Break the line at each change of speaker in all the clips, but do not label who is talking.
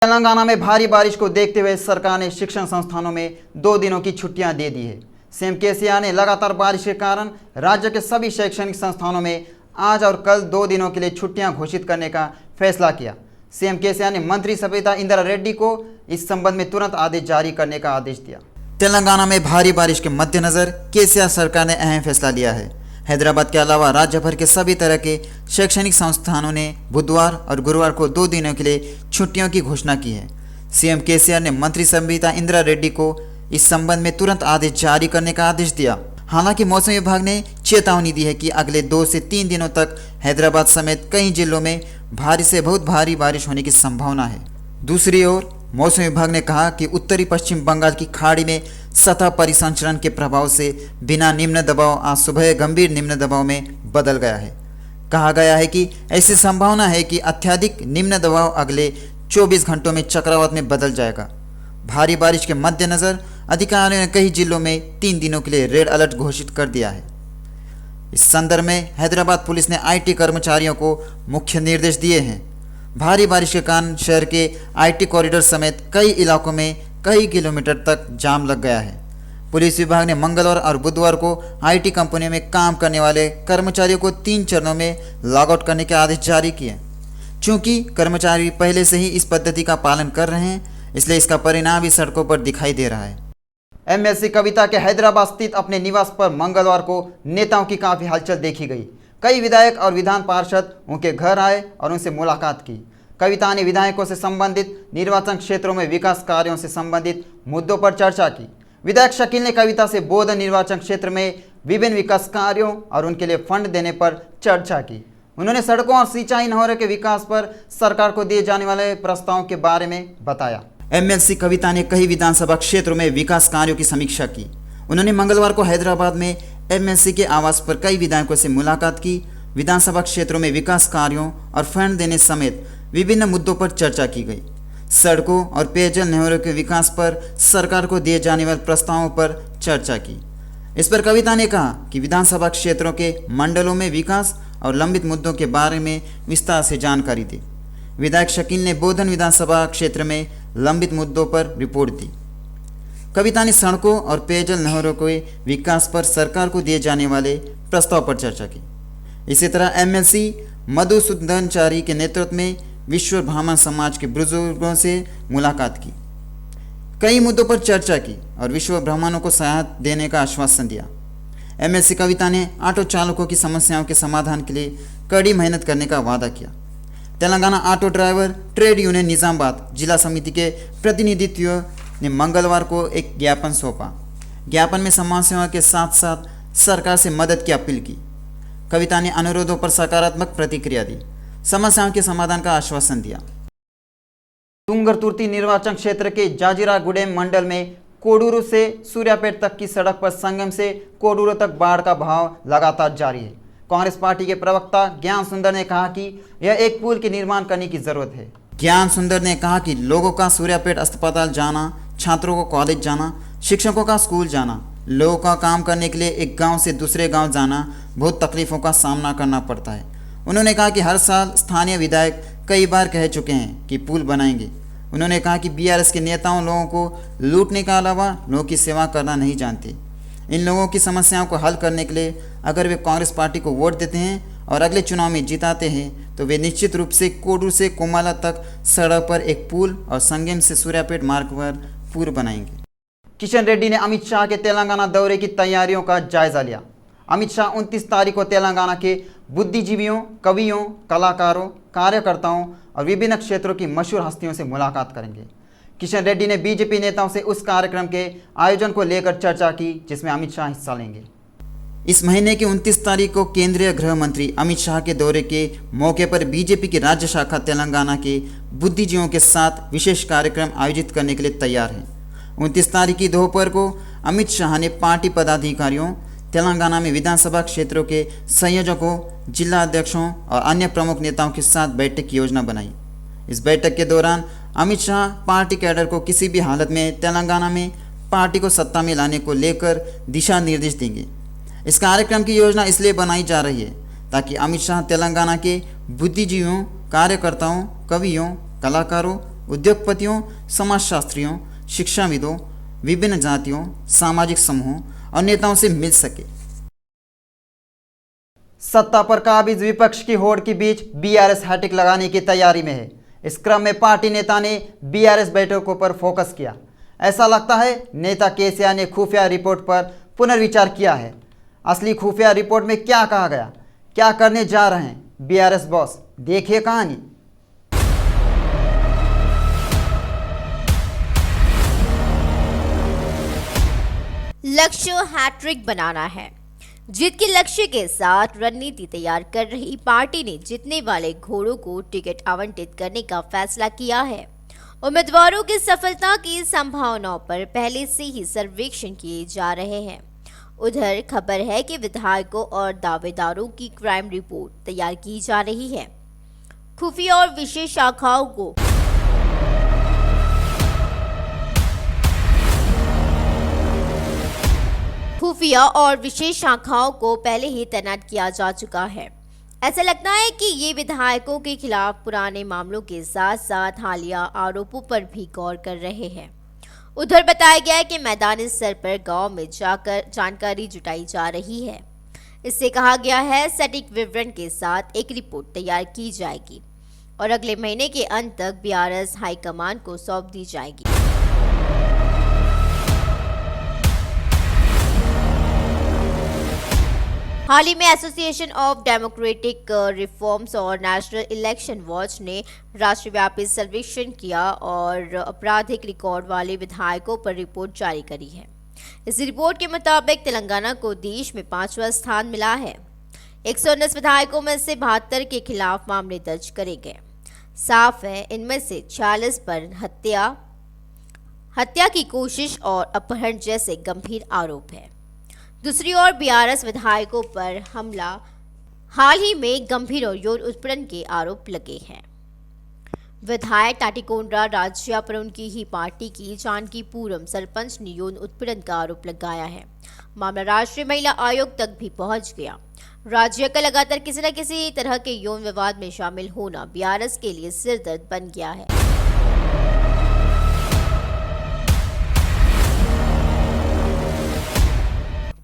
तेलंगाना में भारी बारिश को देखते हुए सरकार ने शिक्षण संस्थानों में 2 दिनों की छुट्टियां दे दी है। सीएम केसीआर ने लगातार बारिश के कारण राज्य के सभी शैक्षणिक संस्थानों में आज और कल 2 दिनों के लिए छुट्टियां घोषित करने का फैसला किया। सीएम केसीआर ने मंत्री सविता इंदिरा रेड्डी को इस संबंध में तुरंत आदेश जारी करने का आदेश दिया। तेलंगाना में भारी बारिश के मद्देनजर केसीआर सरकार ने अहम फैसला लिया है। हैदराबाद के अलावा राज्य भर के सभी तरह के शैक्षणिक संस्थानों ने बुधवार और गुरुवार को 2 दिनों के लिए छुट्टियों की घोषणा की है। सीएम केसीआर ने मंत्री सविता इंदिरा रेड्डी को इस संबंध में तुरंत आदेश जारी करने का आदेश दिया। हालांकि मौसम विभाग ने चेतावनी दी है कि अगले 2 से 3 दिनों तक हैदराबाद समेत कई जिलों में भारी से बहुत भारी बारिश होने की संभावना है। दूसरी ओर मौसम विभाग ने कहा कि उत्तरी पश्चिम बंगाल की खाड़ी में सतह परिसंचरण के प्रभाव से बिना निम्न दबाव आज सुबह गंभीर निम्न दबाव में बदल गया है। कहा गया है कि ऐसी संभावना है कि अत्यधिक निम्न दबाव अगले 24 घंटों में चक्रवात में बदल जाएगा। भारी बारिश के मद्देनजर अधिकारियों ने कई जिलों में 3 दिनों के लिए रेड अलर्ट घोषित कर दिया है। इस संदर्भ में हैदराबाद पुलिस ने आईटी कर्मचारियों को मुख्य निर्देश दिए हैं। भारी बारिश के कारण शहर के आईटी कॉरिडोर समेत कई इलाकों में कई किलोमीटर तक जाम लग गया है। पुलिस विभाग ने मंगलवार और बुधवार को आईटी कंपनियों में काम करने वाले कर्मचारियों को 3 चरणों में लॉग आउट करने के आदेश जारी किए। चूंकि कर्मचारी पहले से ही इस पद्धति का पालन कर रहे हैं, इसलिए इसका परिणाम भी सड़कों पर दिखाई दे रहा है। एमएलसी कविता के हैदराबाद स्थित अपने निवास पर मंगलवार को नेताओं की काफ़ी हलचल देखी गई। कई विधायक और विधान पार्षद उनके घर आए और उनसे मुलाकात की। कविता ने विधायकों से संबंधित निर्वाचन क्षेत्रों में विकास कार्यों से संबंधित मुद्दों पर चर्चा की। विधायक शकील ने कविता से बोधन निर्वाचन क्षेत्र में विभिन्न विकास कार्यों और उनके लिए फंड देने पर चर्चा की। उन्होंने सड़कों और सिंचाई नहरों के विकास पर सरकार को दिए जाने वाले प्रस्तावों के बारे में बताया। एमएलसी कविता ने कई विधानसभा क्षेत्रों में विकास कार्यों की समीक्षा की। उन्होंने मंगलवार को हैदराबाद में एमएलसी के आवास पर कई विधायकों से मुलाकात की। विधानसभा क्षेत्रों में विकास कार्यों और फंड देने समेत विभिन्न मुद्दों पर चर्चा की गई। सड़कों और पेयजल नहरों के विकास पर सरकार को दिए जाने वाले प्रस्तावों पर चर्चा की। इस पर कविता ने कहा कि विधानसभा क्षेत्रों के मंडलों में विकास और लंबित मुद्दों के बारे में विस्तार से जानकारी दी। विधायक शकील ने बोधन विधानसभा क्षेत्र में लंबित मुद्दों पर रिपोर्ट दी। कविता ने सड़कों और पेयजल नहरों के विकास पर सरकार को दिए जाने वाले प्रस्ताव पर चर्चा की। इसी तरह एमएलसी मधुसूदनाचारी के नेतृत्व में विश्व ब्राह्मण समाज के बुजुर्गों से मुलाकात की। कई मुद्दों पर चर्चा की और विश्व ब्राह्मणों को सहायता देने का आश्वासन दिया। एमएलसी कविता ने ऑटो चालकों की समस्याओं के समाधान के लिए कड़ी मेहनत करने का वादा किया। Telangana auto driver trade union Nizamabad जिला समिति के प्रतिनिधित्व ने मंगलवार को एक ज्ञापन सौंपा। ज्ञापन में समाज सेवा के साथ साथ सरकार से मदद की अपील की। कविता ने अनुरोधों पर सकारात्मक प्रतिक्रिया दी, समस्याओं के समाधान का आश्वासन दिया। तुंगरतुर्ती निर्वाचन क्षेत्र के जाजिरागुडेम मंडल में कोडूरू से सूर्यापेट तक की सड़क पर संगम से कोडूरू तक बाढ़ का बहाव लगातार जारी है। कांग्रेस पार्टी के प्रवक्ता ज्ञान सुंदर ने कहा कि यह एक पुल के निर्माण करने की जरूरत है। ज्ञान सुंदर ने कहा कि लोगों का सूर्यापेट अस्पताल जाना, छात्रों को कॉलेज जाना, शिक्षकों का स्कूल जाना, लोगों का काम करने के लिए एक गांव से दूसरे गांव जाना बहुत तकलीफों का सामना करना पड़ता है। उन्होंने कहा कि हर साल स्थानीय विधायक कई बार कह चुके हैं कि पुल बनाएंगे। उन्होंने कहा कि बीआरएस के नेताओं लोगों को लूटने के अलावा लोगों की सेवा करना नहीं जानते। इन लोगों की समस्याओं को हल करने के लिए अगर वे कांग्रेस पार्टी को वोट देते हैं और अगले चुनाव में जिताते हैं तो वे निश्चित रूप से कोडूर से कोमाला तक सड़क पर एक पुल और संगम से सूर्यापेट मार्ग पर पुल बनाएंगे। किशन रेड्डी ने अमित शाह के तेलंगाना दौरे की तैयारियों का जायजा लिया। अमित शाह 29 तारीख को तेलंगाना के बुद्धिजीवियों, कवियों, कलाकारों, कार्यकर्ताओं और विभिन्न क्षेत्रों की मशहूर हस्तियों से मुलाकात करेंगे। किशन रेड्डी ने बीजेपी नेताओं से उस कार्यक्रम के आयोजन को लेकर चर्चा की जिसमें अमित शाह हिस्सा लेंगे। इस महीने की 29 तारीख को केंद्रीय गृह मंत्री अमित शाह के दौरे के मौके पर बीजेपी की राज्य शाखा तेलंगाना के बुद्धिजीवियों के साथ विशेष कार्यक्रम आयोजित करने के लिए तैयार है। 29 तारीख की दोपहर को अमित शाह ने पार्टी पदाधिकारियों, तेलंगाना में विधानसभा क्षेत्रों के संयोजकों, जिला अध्यक्षों और अन्य प्रमुख नेताओं के साथ बैठक की योजना बनाई। इस बैठक के दौरान अमित शाह पार्टी कैडर को किसी भी हालत में तेलंगाना में पार्टी को सत्ता में लाने को लेकर दिशा निर्देश देंगे। इस कार्यक्रम की योजना इसलिए बनाई जा रही है ताकि अमित शाह तेलंगाना के बुद्धिजीवियों, कार्यकर्ताओं, कवियों, कलाकारों, उद्योगपतियों, समाजशास्त्रियों, शिक्षाविदों, विभिन्न जातियों, सामाजिक समूहों और नेताओं से मिल सके। सत्ता पर काबिज विपक्ष की होड़ के बीच बीआरएस हैट्रिक लगाने की तैयारी में है। इस क्रम में पार्टी नेता ने बीआरएस बैठकों पर फोकस किया। ऐसा लगता है नेता केसीआर ने खुफिया रिपोर्ट पर पुनर्विचार किया है। असली खुफिया रिपोर्ट में क्या कहा गया, क्या करने जा रहे हैं बीआरएस बॉस, देखिए कहानी।
लक्ष्य हैट्रिक बनाना है। जीत के लक्ष्य के साथ रणनीति तैयार कर रही पार्टी ने जीतने वाले घोड़ों को टिकट आवंटित करने का फैसला किया है। उम्मीदवारों की सफलता की संभावनाओं पर पहले से ही सर्वेक्षण किए जा रहे हैं। उधर खबर है कि विधायकों और दावेदारों की क्राइम रिपोर्ट तैयार की जा रही है। खुफिया और विशेष शाखाओं को पहले ही तैनात किया जा चुका है। ऐसा लगता है कि ये विधायकों के खिलाफ पुराने मामलों के साथ साथ हालिया आरोपों पर भी गौर कर रहे हैं। उधर बताया गया है कि मैदानी स्तर पर गांव में जाकर जानकारी जुटाई जा रही है। इससे कहा गया है सटीक विवरण के साथ एक रिपोर्ट तैयार की जाएगी और अगले महीने के अंत तक बीआरएस हाईकमान को सौंप दी जाएगी। हाल ही में एसोसिएशन ऑफ डेमोक्रेटिक रिफॉर्म्स और नेशनल इलेक्शन वॉच ने राष्ट्रव्यापी सर्वेक्षण किया और आपराधिक रिकॉर्ड वाले विधायकों पर रिपोर्ट जारी करी है। इस रिपोर्ट के मुताबिक तेलंगाना को देश में 5वां स्थान मिला है। 119 विधायकों में से 72 के खिलाफ मामले दर्ज करे गए। साफ है इनमें से 46 पर हत्या की कोशिश और अपहरण जैसे गंभीर आरोप है। दूसरी ओर बीआरएस विधायकों पर हमला हाल ही में गंभीर और यौन उत्पीड़न के आरोप लगे हैं। विधायक टाटीकोंड्रा राजिया पर उनकी ही पार्टी की जानकीपुरम सरपंच ने यौन उत्पीड़न का आरोप लगाया है। मामला राष्ट्रीय महिला आयोग तक भी पहुंच गया। राजिया का लगातार किसी न किसी तरह के यौन विवाद में शामिल होना बीआरएस के लिए सिरदर्द बन गया है।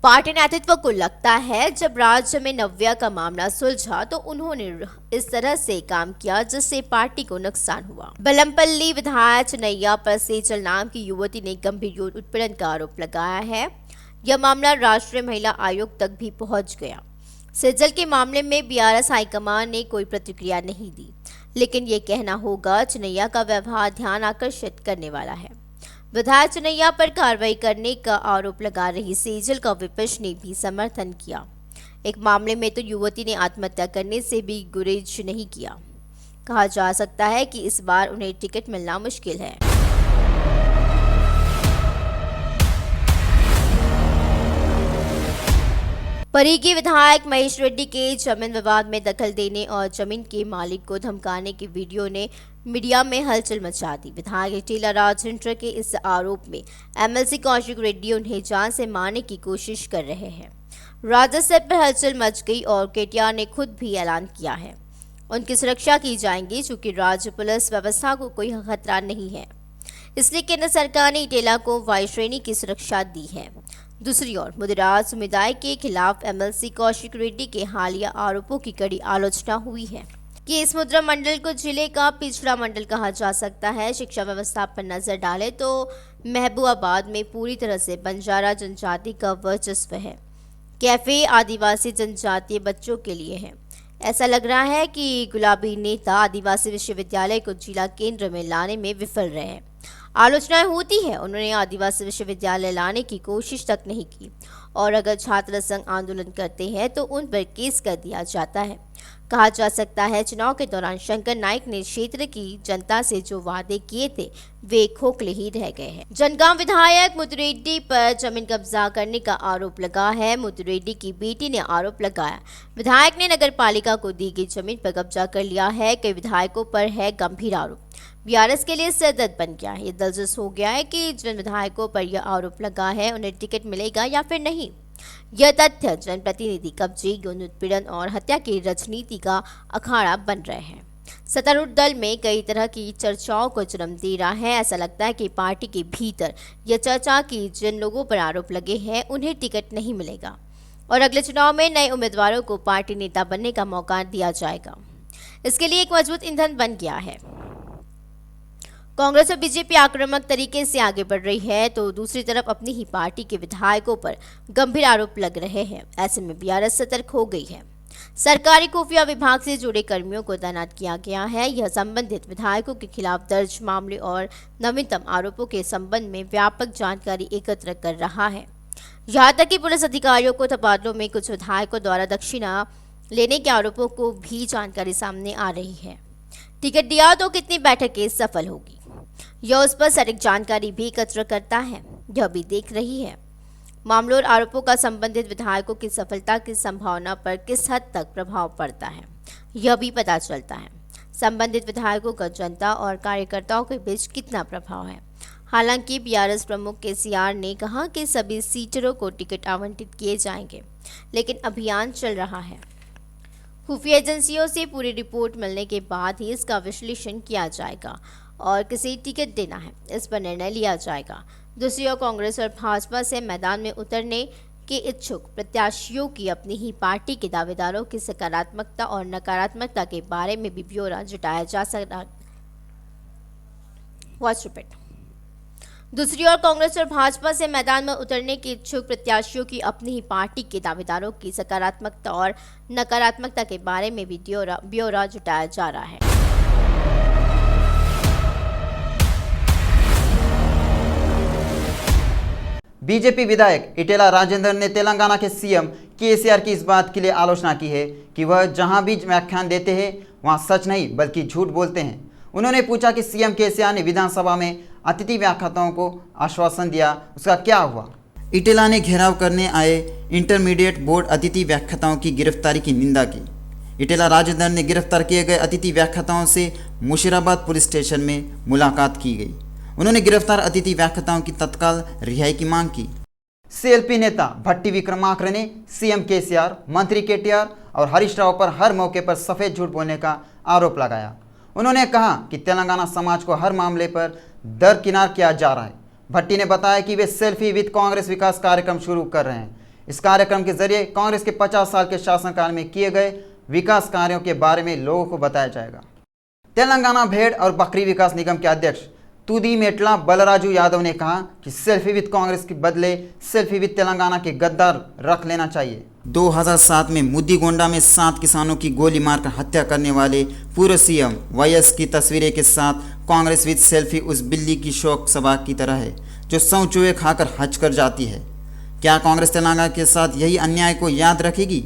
पार्टी नेतृत्व को लगता है जब राज्य में नव्या का मामला सुलझा तो उन्होंने इस तरह से काम किया जिससे पार्टी को नुकसान हुआ। बलमपल्ली विधायक चनैया पर सेजल नाम की युवती ने गंभीर यौन उत्पीड़न का आरोप लगाया है। यह मामला राष्ट्रीय महिला आयोग तक भी पहुंच गया। सेजल के मामले में बीआरएस हाईकमान ने कोई प्रतिक्रिया नहीं दी, लेकिन ये कहना होगा चनैया का व्यवहार ध्यान आकर्षित करने वाला है। विधायक चनैया पर कार्रवाई करने का आरोप लगा रही सेजल का विपक्ष ने भी समर्थन किया। एक मामले में तो युवती ने आत्महत्या करने से भी गुरेज नहीं किया। कहा जा सकता है कि इस बार उन्हें टिकट मिलना मुश्किल है। परी के विधायक महेश रेड्डी के जमीन विवाद में दखल देने और जमीन के मालिक को धमकाने की वीडियो ने मीडिया में हलचल मचा दी। विधायक टीला राजेंद्र के इस आरोप में एमएलसी कौशिक रेड्डी उन्हें जान से मारने की कोशिश कर रहे हैं। राज्य पर हलचल मच गई और केटीआर ने खुद भी ऐलान किया है उनकी सुरक्षा की जाएगी, चूंकि राज्य पुलिस व्यवस्था को कोई खतरा नहीं है, इसलिए केंद्र सरकार ने इटेला को वायु श्रेणी की सुरक्षा दी है। दूसरी ओर मुदिराज समुदाय के खिलाफ एमएलसी कौशिक रेड्डी के हालिया आरोपों की कड़ी आलोचना हुई है कि इस मुद्रा मंडल को जिले का पिछड़ा मंडल कहा जा सकता है। शिक्षा व्यवस्था पर नजर डालें तो महबूबाबाद में पूरी तरह से बंजारा जनजाति का वर्चस्व है। कैफे आदिवासी जनजातीय बच्चों के लिए है। ऐसा लग रहा है कि गुलाबी नेता आदिवासी विश्वविद्यालय को जिला केंद्र में लाने में विफल रहे हैं। आलोचनाएं होती है उन्होंने आदिवासी विश्वविद्यालय लाने की कोशिश तक नहीं की और अगर छात्र संघ आंदोलन करते हैं तो उन पर केस कर दिया जाता है। कहा जा सकता है चुनाव के दौरान शंकर नाइक ने क्षेत्र की जनता से जो वादे किए थे वे खोखले ही रह गए हैं। जनगांव विधायक मुतुरेड्डी पर जमीन कब्जा करने का आरोप लगा है। मुतुरेड्डी की बेटी ने आरोप लगाया विधायक ने नगर पालिका को दी गई जमीन पर कब्जा कर लिया है। कई विधायकों पर है गंभीर आरोप। बीआरएस के लिए सिरदर्द बन गया है। ये दिलचस्प हो गया है कि जिन विधायकों पर यह आरोप लगा है उन्हें टिकट मिलेगा या फिर नहीं। यह तथ्य जनप्रतिनिधि कब्जे, यौन उत्पीड़न और हत्या की राजनीति का अखाड़ा बन रहे हैं। सत्तारूढ़ दल में कई तरह की चर्चाओं को जन्म दे रहा है। ऐसा लगता है कि पार्टी के भीतर यह चर्चा कि जिन लोगों पर आरोप लगे हैं उन्हें टिकट नहीं मिलेगा और अगले चुनाव में नए उम्मीदवारों को पार्टी नेता बनने का मौका दिया जाएगा। इसके लिए एक मजबूत ईंधन बन गया है। कांग्रेस और बीजेपी आक्रामक तरीके से आगे बढ़ रही है तो दूसरी तरफ अपनी ही पार्टी के विधायकों पर गंभीर आरोप लग रहे हैं। ऐसे में बीआरएस सतर्क हो गई है। सरकारी खुफिया विभाग से जुड़े कर्मियों को तैनात किया गया है। यह संबंधित विधायकों के खिलाफ दर्ज मामले और नवीनतम आरोपों के संबंध में व्यापक जानकारी एकत्र कर रहा है। यहाँ तक कि पुलिस अधिकारियों को तबादलों में कुछ विधायकों द्वारा दक्षिणा लेने के आरोपों को भी जानकारी सामने आ रही है। टिकट दिया तो कितनी बैठकें सफल होगी, यह उस पर सटीक जानकारी भी एकत्र करता है। यह भी देख रही है मामलों और आरोपों का संबंधित विधायकों की सफलता की संभावना पर किस हद तक प्रभाव पड़ता है, यह भी पता चलता है। संबंधित विधायकों का जनता और कार्यकर्ताओं के बीच कितना प्रभाव है। हालांकि बीआरएस प्रमुख केसीआर ने कहा कि सभी सीटरों को टिकट आवंटित किए जाएंगे, लेकिन अभियान चल रहा है। खुफिया एजेंसियों से पूरी रिपोर्ट मिलने के बाद ही इसका विश्लेषण किया जाएगा और किसे टिकट देना है इस पर निर्णय लिया जाएगा। दूसरी ओर कांग्रेस और भाजपा से मैदान में उतरने के इच्छुक प्रत्याशियों की अपनी ही पार्टी के दावेदारों की सकारात्मकता और नकारात्मकता के बारे में भी ब्यौरा जुटाया जा सकता। दूसरी ओर कांग्रेस और भाजपा से मैदान में उतरने के इच्छुक प्रत्याशियों की अपनी ही पार्टी के दावेदारों की सकारात्मकता और नकारात्मकता के बारे में भी ब्यौरा जुटाया जा रहा है।
बीजेपी विधायक इटेला राजेंद्र ने तेलंगाना के सीएम केसीआर की इस बात के लिए आलोचना की है कि वह जहां भी व्याख्यान देते हैं वहां सच नहीं बल्कि झूठ बोलते हैं। उन्होंने पूछा कि सीएम केसीआर ने विधानसभा में अतिथि व्याख्याताओं को आश्वासन दिया, उसका क्या हुआ। इटेला ने घेराव करने आए इंटरमीडिएट बोर्ड अतिथि व्याख्याताओं की गिरफ्तारी की निंदा की। इटेला राजेंद्र ने गिरफ्तार किए गए अतिथि व्याख्याताओं से मुशीराबाद पुलिस स्टेशन में मुलाकात की गई। उन्होंने गिरफ्तार अतिथि व्याख्याताओं की तत्काल रिहाई की मांग की। सीएलपी नेता भट्टी विक्रमार्का ने सीएम केसीआर, मंत्री केटीआर और हरीश राव पर हर मौके पर सफेद झूठ बोलने का आरोप लगाया। उन्होंने कहा कि तेलंगाना समाज को हर मामले पर दरकिनार किया जा रहा है। भट्टी ने बताया कि वे सेल्फी विद कांग्रेस विकास कार्यक्रम शुरू कर रहे हैं। इस कार्यक्रम के जरिए कांग्रेस के 50 साल के शासनकाल में किए गए विकास कार्यों के बारे में लोगों को बताया जाएगा। तेलंगाना भेड़ और बकरी विकास निगम के अध्यक्ष तुदी मेटला बलराजू यादव ने कहा कि सेल्फी विद कांग्रेस के बदले सेल्फी विद तेलंगाना के गद्दार रख लेना चाहिए। 2007 में मुद्दीगोंडा में 7 किसानों की गोली मारकर हत्या करने वाले पूर्व सीएम वाईएस की तस्वीरें के साथ कांग्रेस विद सेल्फी उस बिल्ली की शोक सभा की तरह है जो सौ चूहे खाकर हज कर जाती है। क्या कांग्रेस तेलंगाना के साथ यही अन्याय को याद रखेगी?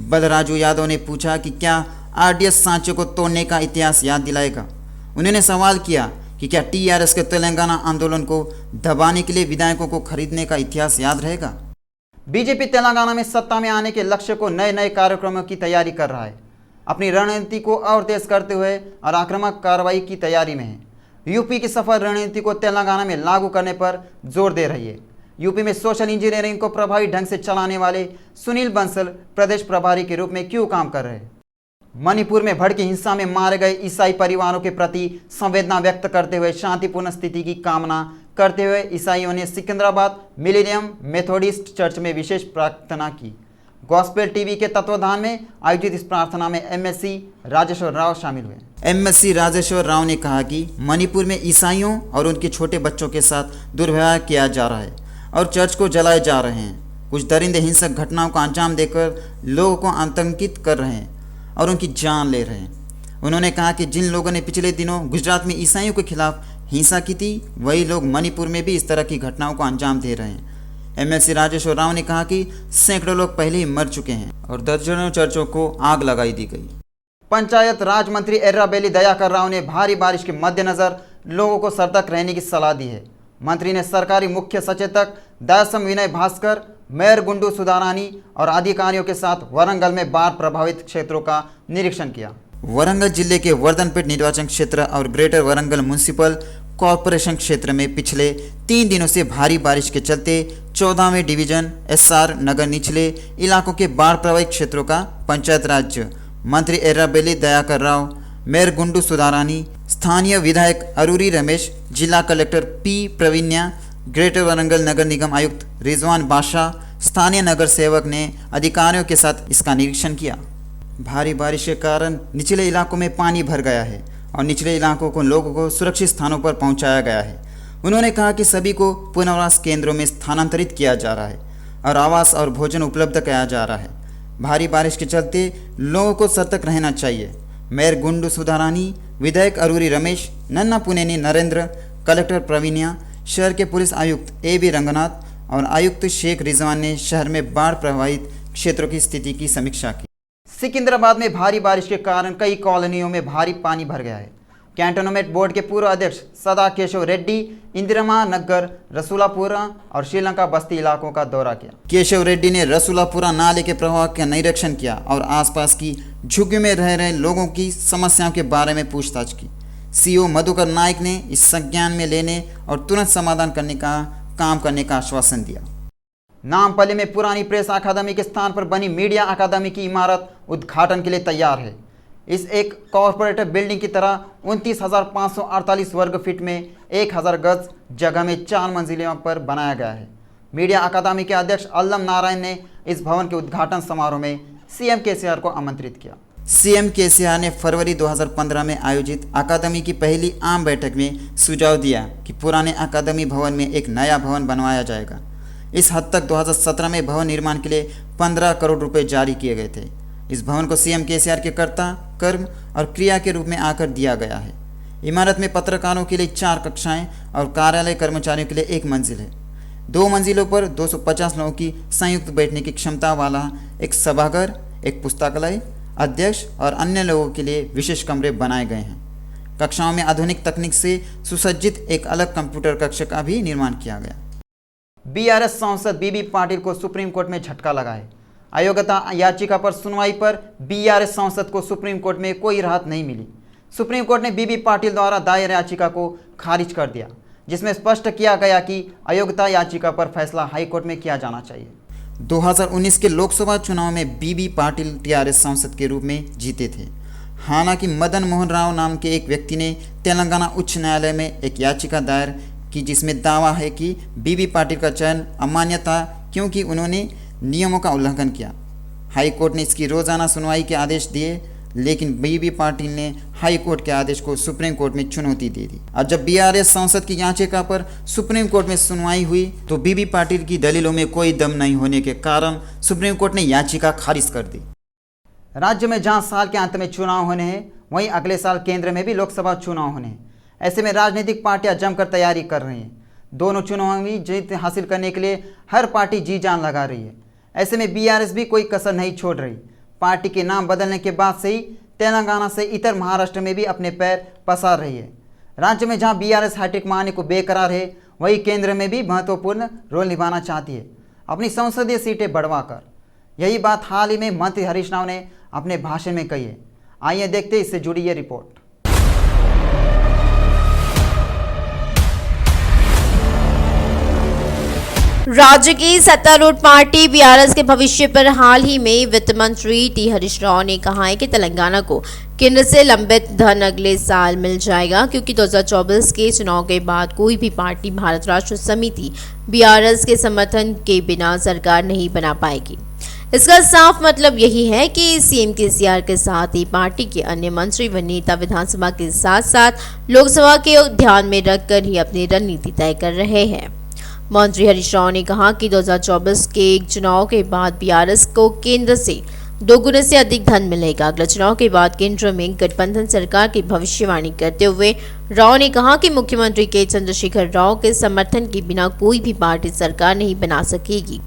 बलराजू यादव ने पूछा कि क्या आरडीएस सांचे को तोड़ने का इतिहास याद दिलाएगा। उन्होंने सवाल किया कि क्या टीआरएस के तेलंगाना आंदोलन को दबाने के लिए विधायकों को खरीदने का इतिहास याद रहेगा। बीजेपी तेलंगाना में सत्ता में आने के लक्ष्य को नए नए कार्यक्रमों की तैयारी कर रहा है। अपनी रणनीति को और तेज करते हुए और आक्रामक कार्रवाई की तैयारी में है। यूपी की सफल रणनीति को तेलंगाना में लागू करने पर जोर दे रही है। यूपी में सोशल इंजीनियरिंग को प्रभावी ढंग से चलाने वाले सुनील बंसल प्रदेश प्रभारी के रूप में क्यों काम कर रहे हैं। मणिपुर में भड़की हिंसा में मारे गए ईसाई परिवारों के प्रति संवेदना व्यक्त करते हुए शांतिपूर्ण स्थिति की कामना करते हुए ईसाइयों ने सिकंदराबाद मिलेनियम मेथोडिस्ट चर्च में विशेष प्रार्थना की। गॉस्पेल टीवी के तत्वाधान में आयोजित इस प्रार्थना में एमएससी राजेश्वर राव शामिल हुए। एमएससी राजेश्वर राव ने कहा कि मणिपुर में ईसाइयों और उनके छोटे बच्चों के साथ दुर्व्यवहार किया जा रहा है और चर्च को जलाए जा रहे हैं। कुछ दरिंदे हिंसक घटनाओं को अंजाम देकर लोगों को आतंकित कर रहे हैं और उनकी जान ले रहे हैं। उन्होंने कहा कि जिन लोगों ने पिछले दिनों गुजरात में ईसाइयों के खिलाफ हिंसा की थी वही लोग मणिपुर में भी इस तरह की घटनाओं को अंजाम दे रहे हैं। एमएलसी राजेश्वर राव ने कहा कि सैकड़ों लोग पहले ही मर चुके हैं और दर्जनों चर्चों को आग लगाई दी गई। पंचायत राज मंत्री एर्राबेली दयाकर राव ने भारी बारिश के मद्देनजर लोगों को सतर्क रहने की सलाह दी है। मंत्री ने सरकारी मुख्य सचेतक दयासम विनय भास्कर, मेयर गुंडू सुधारानी और अधिकारियों के साथ वरंगल में बाढ़ प्रभावित क्षेत्रों का निरीक्षण किया। वरंगल जिले के वर्धनपेट निर्वाचन क्षेत्र और ग्रेटर वरंगल म्युनिसिपल कॉरपोरेशन क्षेत्र में पिछले 3 दिनों से भारी बारिश के चलते 14वें डिवीजन एसआर नगर निचले इलाकों के बाढ़ प्रभावित क्षेत्रों का पंचायत राज्य मंत्री एर्राबेली दयाकर राव मेयर गुंडू सुधारानी, स्थानीय विधायक अरूरी रमेश, जिला कलेक्टर पी प्रवीण्या, ग्रेटर वारंगल नगर निगम आयुक्त रिजवान बादशाह, स्थानीय नगर सेवक ने अधिकारियों के साथ इसका निरीक्षण किया। भारी बारिश के कारण निचले इलाकों में पानी भर गया है और निचले इलाकों को लोगों को सुरक्षित स्थानों पर पहुंचाया गया है। उन्होंने कहा कि सभी को पुनर्वास केंद्रों में स्थानांतरित किया जा रहा है और आवास और भोजन उपलब्ध कराया जा रहा है। भारी बारिश के चलते लोगों को सतर्क रहना चाहिए। मेयर गुंडू सुधारानी, विधायक अरूरी रमेश, नन्ना पुनेनी नरेंद्र, कलेक्टर प्रवीण्या, शहर के पुलिस आयुक्त ए बी रंगनाथ और आयुक्त शेख रिजवान ने शहर में बाढ़ प्रभावित क्षेत्रों की स्थिति की समीक्षा की। सिकंदराबाद में भारी बारिश के कारण कई कॉलोनियों में भारी पानी भर गया है। कैंटोनमेंट बोर्ड के पूर्व अध्यक्ष सदा केशव रेड्डी इंदिरमा नगर, रसूलापुरा और श्रीलंका बस्ती इलाकों का दौरा किया। केशव रेड्डी ने रसूलापुरा नाले के प्रवाह का निरीक्षण किया और आसपास की झुग्गियों में रह रहे लोगों की समस्याओं के बारे में पूछताछ की। सीओ मधुकर नायक ने इस संज्ञान में लेने और तुरंत समाधान करने का काम करने का आश्वासन दिया। नामपल्ली में पुरानी प्रेस अकादमी के स्थान पर बनी मीडिया अकादमी की इमारत उद्घाटन के लिए तैयार है। इस एक कॉरपोरेट बिल्डिंग की तरह 29,548 वर्ग फीट में 1,000 गज जगह में 4 मंजिलों पर बनाया गया है। मीडिया अकादमी के अध्यक्ष अल्लम नारायण ने इस भवन के उद्घाटन समारोह में सीएम केसीआर को आमंत्रित किया। सीएम केसीआर ने फरवरी 2015 में आयोजित अकादमी की पहली आम बैठक में सुझाव दिया कि पुराने अकादमी भवन में एक नया भवन बनवाया जाएगा। इस हद तक 2017 में भवन निर्माण के लिए 15 करोड़ रुपए जारी किए गए थे। इस भवन को सीएम केसीआर के कर्ता, कर्म और क्रिया के रूप में आकर दिया गया है। इमारत में पत्रकारों के लिए 4 कक्षाएं और कार्यालय कर्मचारियों के लिए 1 मंजिल है। 2 मंजिलों पर 250 लोगों की संयुक्त बैठने की क्षमता वाला एक सभागार, एक पुस्तकालय, अध्यक्ष और अन्य लोगों के लिए विशेष कमरे बनाए गए हैं। कक्षाओं में आधुनिक तकनीक से सुसज्जित एक अलग कंप्यूटर कक्ष का भी निर्माण किया गया। बीआरएस सांसद बीबी पाटिल को सुप्रीम कोर्ट में झटका लगा है। अयोग्यता याचिका पर सुनवाई पर बीआरएस सांसद को सुप्रीम कोर्ट में कोई राहत नहीं मिली। सुप्रीम कोर्ट ने बीबी पाटिल द्वारा दायर याचिका को खारिज कर दिया, जिसमें स्पष्ट किया गया कि अयोग्यता याचिका पर फैसला हाईकोर्ट में किया जाना चाहिए। 2019 के लोकसभा चुनाव में बीबी पाटिल टीआरएस सांसद के रूप में जीते थे। हालांकि मदन मोहन राव नाम के एक व्यक्ति ने तेलंगाना उच्च न्यायालय में एक याचिका दायर की, जिसमें दावा है कि बीबी पाटिल का चयन अमान्य था क्योंकि उन्होंने नियमों का उल्लंघन किया। हाई कोर्ट ने इसकी रोजाना सुनवाई के आदेश दिए, लेकिन बीबी पाटिल ने हाई कोर्ट के आदेश को सुप्रीम कोर्ट में चुनौती दे दी। और जब बीआरएस सांसद की याचिका पर सुप्रीम कोर्ट में सुनवाई हुई तो बीबी पाटिल की दलीलों में कोई दम नहीं होने के कारण सुप्रीम कोर्ट ने याचिका खारिज कर दी। राज्य में जहां साल के अंत में चुनाव होने हैं, वहीं अगले साल केंद्र में भी लोकसभा चुनाव होने हैं। ऐसे में राजनीतिक पार्टियां जमकर तैयारी कर रही हैं। दोनों चुनाव में जीत हासिल करने के लिए हर पार्टी जी जान लगा रही है। ऐसे में बीआरएस भी कोई कसर नहीं छोड़ रही। पार्टी के नाम बदलने के बाद से ही तेलंगाना से इतर महाराष्ट्र में भी अपने पैर पसार रही है। राज्य में जहां बीआरएस हैट्रिक मारने को बेकरार है, वहीं केंद्र में भी महत्वपूर्ण रोल निभाना चाहती है, अपनी संसदीय सीटें बढ़वाकर। यही बात हाल ही में मंत्री हरीश राव ने अपने भाषण में कही है। आइए देखते इससे जुड़ी ये रिपोर्ट।
राज्य की सत्तारूढ़ पार्टी बीआरएस के भविष्य पर हाल ही में वित्त मंत्री टी हरीश राव ने कहा है कि तेलंगाना को केंद्र से लंबित धन अगले साल मिल जाएगा, क्योंकि 2024 के चुनाव के बाद कोई भी पार्टी भारत राष्ट्र समिति बीआरएस के समर्थन के बिना सरकार नहीं बना पाएगी। इसका साफ मतलब यही है कि सीएम केसीआर के साथ ही पार्टी के अन्य मंत्री व नेता विधानसभा के साथ साथ लोकसभा के ध्यान में रखकर ही अपनी रणनीति तय कर रहे हैं। मंत्री हरीश राव ने कहा कि 2024 के चुनाव के बाद बीआरएस को केंद्र से 2 गुने से अधिक धन मिलेगा। अगले चुनाव के बाद केंद्र में गठबंधन सरकार की भविष्यवाणी करते हुए राव ने कहा कि मुख्यमंत्री के चंद्रशेखर राव के समर्थन के बिना कोई भी पार्टी सरकार नहीं बना सकेगी।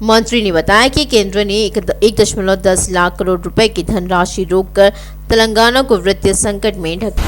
मंत्री ने बताया कि केंद्र ने 1.10 लाख करोड़ रुपए की धनराशि रोककर तेलंगाना को वित्तीय संकट में ढक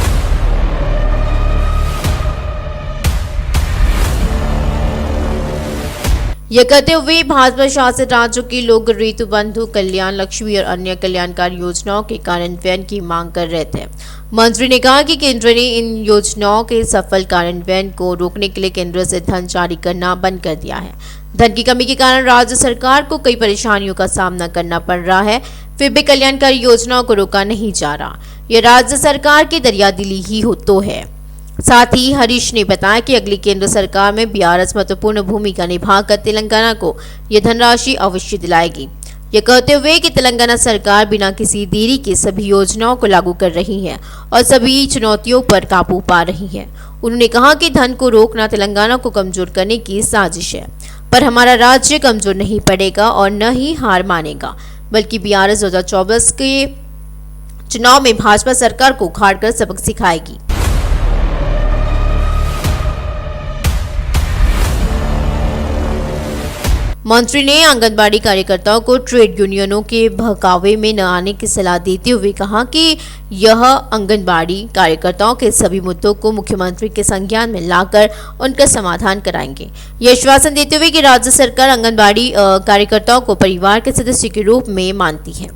यह कहते हुए भाजपा शासित राज्यों के लोग ऋतु बंधु कल्याण, लक्ष्मी और अन्य कल्याणकारी योजनाओं के कार्यान्वयन की मांग कर रहे थे। मंत्री ने कहा कि केंद्र ने इन योजनाओं के सफल कार्यान्वयन को रोकने के लिए केंद्र से धन जारी करना बंद कर दिया है। धन की कमी के कारण राज्य सरकार को कई परेशानियों का सामना करना पड़ रहा है, फिर भी कल्याणकारी योजनाओं को रोका नहीं जा रहा। ये राज्य सरकार की दरियादिली ही हो तो है। साथ ही हरीश ने बताया कि अगली केंद्र सरकार में बीआरएस महत्वपूर्ण भूमिका निभाकर तेलंगाना को ये धनराशि अवश्य दिलाएगी। ये कहते हुए कि तेलंगाना सरकार बिना किसी देरी के सभी योजनाओं को लागू कर रही है और सभी चुनौतियों पर काबू पा रही है। उन्होंने कहा कि धन को रोकना तेलंगाना को कमजोर करने की साजिश है, पर हमारा राज्य कमजोर नहीं पड़ेगा और न ही हार मानेगा, बल्कि बीआरएस 2024 के चुनाव में भाजपा सरकार को उखाड़कर सबक सिखाएगी। मंत्री ने आंगनबाड़ी कार्यकर्ताओं को ट्रेड यूनियनों के बहकावे में न आने की सलाह देते हुए कहा कि यह आंगनबाड़ी कार्यकर्ताओं के सभी मुद्दों को मुख्यमंत्री के संज्ञान में लाकर उनका समाधान कराएंगे। ये आश्वासन देते हुए कि राज्य सरकार आंगनबाड़ी कार्यकर्ताओं को परिवार के सदस्य के रूप में मानती है।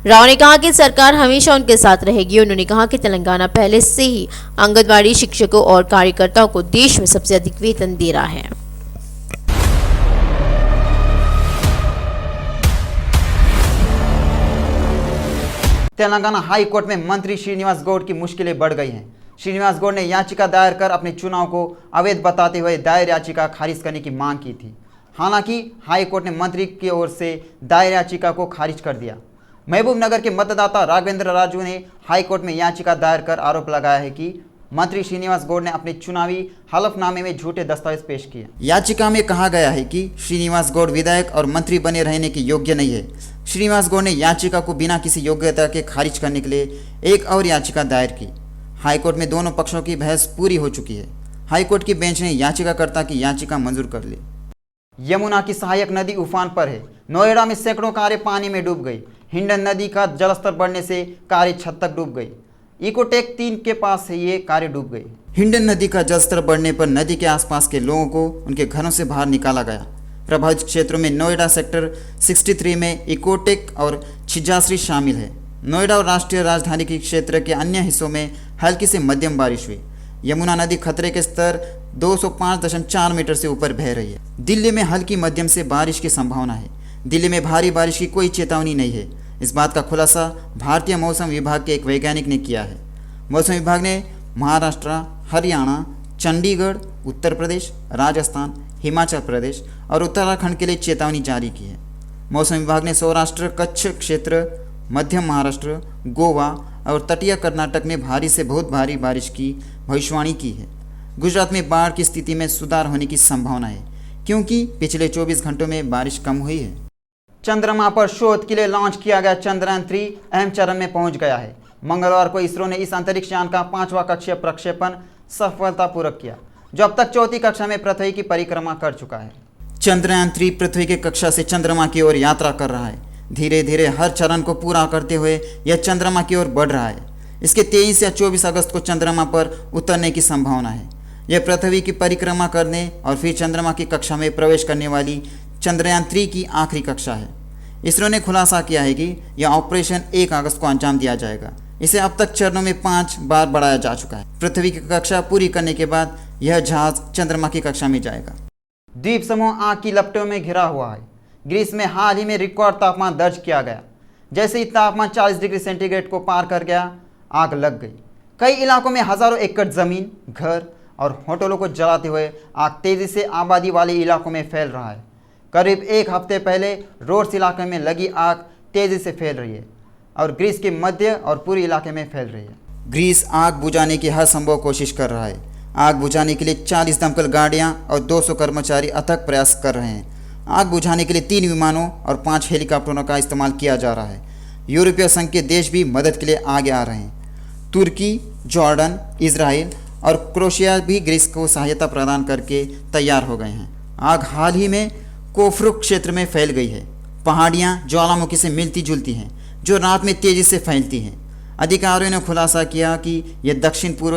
राव ने कहा कि सरकार हमेशा उनके साथ रहेगी। उन्होंने कहा कि तेलंगाना पहले से ही आंगनबाड़ी शिक्षकों और कार्यकर्ताओं को देश में सबसे अधिक वेतन दे रहा है।
तेलंगाना हाई कोर्ट में मंत्री श्रीनिवास गौड़ की मुश्किलें बढ़ गई हैं। श्रीनिवास गौड़ ने याचिका दायर कर अपने चुनाव को अवैध बताते हुए दायर याचिका खारिज करने की मांग की थी। हालांकि हाई कोर्ट ने मंत्री की ओर से दायर याचिका को खारिज कर दिया। महबूब नगर के मतदाता राघवेंद्र राजू ने हाई कोर्ट में याचिका दायर कर आरोप लगाया है कि मंत्री श्रीनिवास गौड़ ने अपने चुनावी हलफनामे में झूठे दस्तावेज पेश किए। याचिका में कहा गया है कि श्रीनिवास गौड़ विधायक और मंत्री बने रहने के योग्य नहीं है। श्रीनिवास गौड़ ने याचिका को बिना किसी योग्यता के खारिज करने के लिए एक और याचिका दायर की। हाईकोर्ट में दोनों पक्षों की बहस पूरी हो चुकी है। हाईकोर्ट की बेंच ने याचिकाकर्ता की याचिका मंजूर कर ली। यमुना की सहायक नदी उफान पर है। नोएडा में सैकड़ों कारें पानी में डूब गई। हिंडन नदी का जलस्तर बढ़ने से कारें छत तक डूब गई। इकोटेक 3 के पास से ये कारें डूब गई। हिंडन नदी का जलस्तर बढ़ने पर नदी के आसपास के लोगों को उनके घरों से बाहर निकाला गया। प्रभावित क्षेत्रों में नोएडा सेक्टर 63 में इकोटेक और छिजाश्री शामिल है। नोएडा और राष्ट्रीय राजधानी के क्षेत्र के अन्य हिस्सों में हल्की से मध्यम बारिश हुई। यमुना नदी खतरे के स्तर 205.4 मीटर से ऊपर बह रही है। दिल्ली में हल्की मध्यम से बारिश की संभावना है। दिल्ली में भारी बारिश की कोई चेतावनी नहीं है। इस बात का खुलासा भारतीय मौसम विभाग के एक वैज्ञानिक ने किया है। मौसम विभाग ने महाराष्ट्र, हरियाणा, चंडीगढ़, उत्तर प्रदेश, राजस्थान, हिमाचल प्रदेश और उत्तराखंड के लिए चेतावनी जारी की है। मौसम विभाग ने सौराष्ट्र, कच्छ क्षेत्र, मध्य महाराष्ट्र, गोवा और तटीय कर्नाटक में भारी से बहुत भारी बारिश की भविष्यवाणी की है। गुजरात में बाढ़ की स्थिति में सुधार होने की संभावना है क्योंकि पिछले 24 घंटों में बारिश कम हुई है। चंद्रमा पर शोध के लिए लॉन्च किया गया चंद्रयान 3 अहम चरण में पहुंच गया है। मंगलवार को इसरो ने इस अंतरिक्ष यान का 5वां कक्षीय प्रक्षेपण सफलतापूर्वक किया, जो अब तक चौथी कक्षा में पृथ्वी की परिक्रमा कर चुका है। चंद्रयान 3 पृथ्वी की कक्षा से चंद्रमा की ओर यात्रा कर रहा है। धीरे धीरे हर चरण को पूरा करते हुए यह चंद्रमा की ओर बढ़ रहा है। इसके 23 या 24 अगस्त को चंद्रमा पर उतरने की संभावना है। यह पृथ्वी की परिक्रमा करने और फिर चंद्रमा की कक्षा में प्रवेश करने वाली चंद्रयान 3 की आखिरी कक्षा है। इसरो ने खुलासा किया है कि यह ऑपरेशन 1 अगस्त को अंजाम दिया जाएगा। इसे अब तक चरणों में 5 बार बढ़ाया जा चुका है। पृथ्वी की कक्षा पूरी करने के बाद यह जहाज चंद्रमा की कक्षा में जाएगा। द्वीप समूह आग की लपटों में घिरा हुआ है। ग्रीस में हाल ही में रिकॉर्ड तापमान दर्ज किया गया। जैसे ही तापमान 40 डिग्री सेंटीग्रेड को पार कर गया, आग लग गई। कई इलाकों में हजारों एकड़ जमीन, घर और होटलों को जलाते हुए आग तेजी से आबादी वाले इलाकों में फैल रहा है। करीब 1 हफ्ते पहले रोड्स इलाके में लगी आग तेजी से फैल रही है और ग्रीस के मध्य और पूर्वी इलाके में फैल रही है। ग्रीस आग बुझाने की हर संभव कोशिश कर रहा है। आग बुझाने के लिए 40 दमकल गाड़ियां और 200 कर्मचारी अथक प्रयास कर रहे हैं। आग बुझाने के लिए 3 विमानों और 5 हेलीकॉप्टरों का इस्तेमाल किया जा रहा है। यूरोपीय संघ के देश भी मदद के लिए आगे आ रहे हैं। तुर्की, जॉर्डन, इजराइल और क्रोएशिया भी ग्रीस को सहायता प्रदान करके तैयार हो गए हैं। आग हाल ही में कोफरुक क्षेत्र में फैल गई है। पहाड़ियाँ ज्वालामुखी से मिलती जुलती हैं जो रात में तेजी से फैलती हैं। अधिकारियों ने खुलासा किया कि यह दक्षिण पूर्व